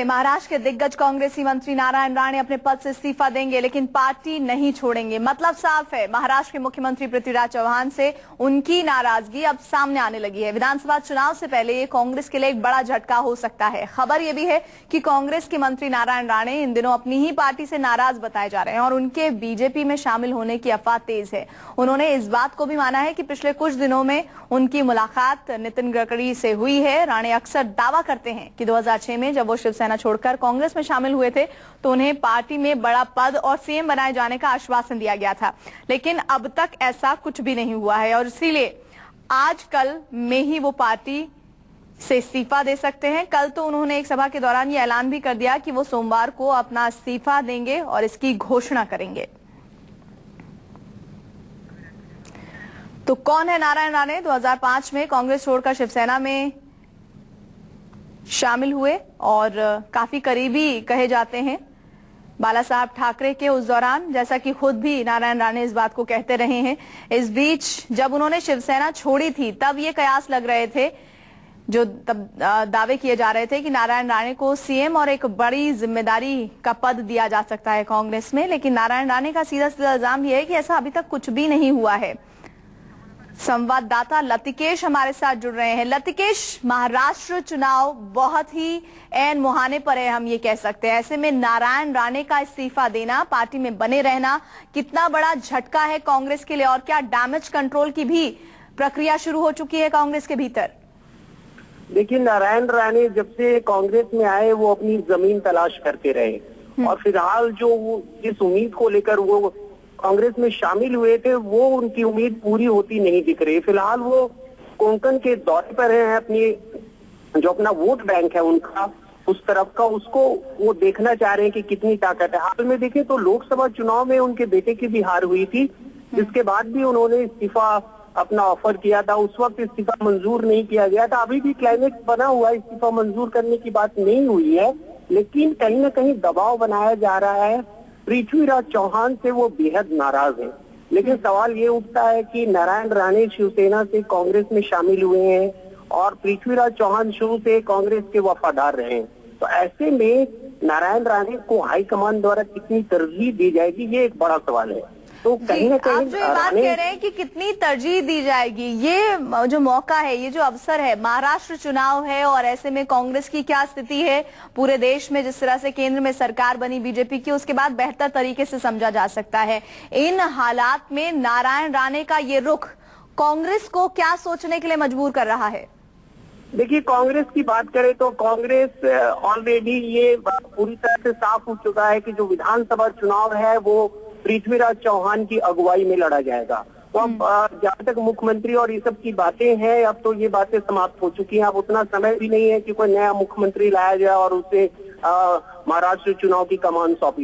महाराष्ट्र के दिग्गज कांग्रेसी मंत्री नारायण राणे अपने पद से इस्तीफा देंगे, लेकिन पार्टी नहीं छोड़ेंगे। मतलब साफ है, महाराष्ट्र के मुख्यमंत्री पृथ्वीराज चव्हाण से उनकी नाराजगी अब सामने आने लगी है। विधानसभा चुनाव से पहले ये कांग्रेस के लिए एक बड़ा झटका हो सकता है। खबर यह भी है कि कांग्रेस के मंत्री नारायण राणे इन दिनों अपनी ही पार्टी से नाराज बताए जा रहे हैं और उनके बीजेपी में शामिल होने की अफवाह तेज है। उन्होंने इस बात को भी माना है कि पिछले कुछ दिनों में उनकी मुलाकात नितिन गडकरी से हुई है। राणे अक्सर दावा करते हैं कि 2006 में जब वो शिवसेना छोड़कर कांग्रेस में शामिल हुए थे तो उन्हें पार्टी में बड़ा पद और सीएम बनाए जाने का आश्वासन दिया गया था, लेकिन अब तक ऐसा कुछ भी नहीं हुआ है और इसीलिए आज कल में ही वो पार्टी से इस्तीफा दे सकते हैं। कल तो उन्होंने एक सभा के दौरान ये ऐलान भी कर दिया कि वो सोमवार को अपना इस्तीफा देंगे और इसकी घोषणा करेंगे। तो कौन है नारायण राणे? 2005 में कांग्रेस छोड़कर शिवसेना में शामिल हुए और काफी करीबी कहे जाते हैं बाला साहब ठाकरे के। उस दौरान, जैसा कि खुद भी नारायण राणे इस बात को कहते रहे हैं, इस बीच जब उन्होंने शिवसेना छोड़ी थी तब ये कयास लग रहे थे, जो तब दावे किए जा रहे थे कि नारायण राणे को सीएम और एक बड़ी जिम्मेदारी का पद दिया जा सकता है कांग्रेस में। लेकिन नारायण राणे का सीधा सीधा इल्जाम यह है कि ऐसा अभी तक कुछ भी नहीं हुआ है। संवाददाता लतिकेश हमारे साथ जुड़ रहे हैं। लतिकेश, महाराष्ट्र चुनाव बहुत ही ऐन मुहाने पर है, हम ये कह सकते हैं। ऐसे में नारायण राणे का इस्तीफा देना, पार्टी में बने रहना कितना बड़ा झटका है कांग्रेस के लिए और क्या डैमेज कंट्रोल की भी प्रक्रिया शुरू हो चुकी है कांग्रेस के भीतर? देखिए, नारायण राणे जब से कांग्रेस में आए वो अपनी जमीन तलाश करते रहे और फिलहाल जो इस उम्मीद को लेकर वो कांग्रेस में शामिल हुए थे वो उनकी उम्मीद पूरी होती नहीं दिख रही। फिलहाल वो कोंकण के दौरे पर हैं, अपनी जो अपना वोट बैंक है उनका उस तरफ का, उसको वो देखना चाह रहे हैं कि कितनी ताकत है। हाल में देखें तो लोकसभा चुनाव में उनके बेटे की भी हार हुई थी, जिसके बाद भी उन्होंने इस्तीफा अपना ऑफर किया था। उस वक्त इस्तीफा मंजूर नहीं किया गया था। अभी भी क्लाइमेक्स बना हुआ है, इस्तीफा मंजूर करने की बात नहीं हुई है, लेकिन कहीं ना कहीं दबाव बनाया जा रहा है। पृथ्वीराज चौहान से वो बेहद नाराज हैं। लेकिन सवाल ये उठता है कि नारायण राणे शिवसेना से कांग्रेस में शामिल हुए हैं और पृथ्वीराज चौहान शुरू से कांग्रेस के वफादार रहे हैं। तो ऐसे में नारायण राणे को हाईकमान द्वारा कितनी तरजीह दी जाएगी, ये एक बड़ा सवाल है। तो कहीं ना कहीं आप जो ये बात कह रहे हैं कि कितनी तरजीह दी जाएगी, ये जो मौका है, ये जो अवसर है, महाराष्ट्र चुनाव है और ऐसे में कांग्रेस की क्या स्थिति है पूरे देश में, जिस तरह से केंद्र में सरकार बनी बीजेपी की, उसके बाद बेहतर तरीके से समझा जा सकता है। इन हालात में नारायण राणे का ये रुख कांग्रेस को क्या सोचने के लिए मजबूर कर रहा है? देखिए, कांग्रेस की बात करें तो कांग्रेस ऑलरेडी ये पूरी तरह से साफ हो चुका है कि जो विधानसभा चुनाव है वो पृथ्वीराज चौहान की अगुवाई में लड़ा जाएगा। तो अब जहाँ तक मुख्यमंत्री और ये सब की बातें हैं, अब तो ये बातें समाप्त हो चुकी हैं। अब उतना समय भी नहीं है कि कोई नया मुख्यमंत्री लाया जाए और उसे महाराष्ट्र चुनाव की कमान सौंपी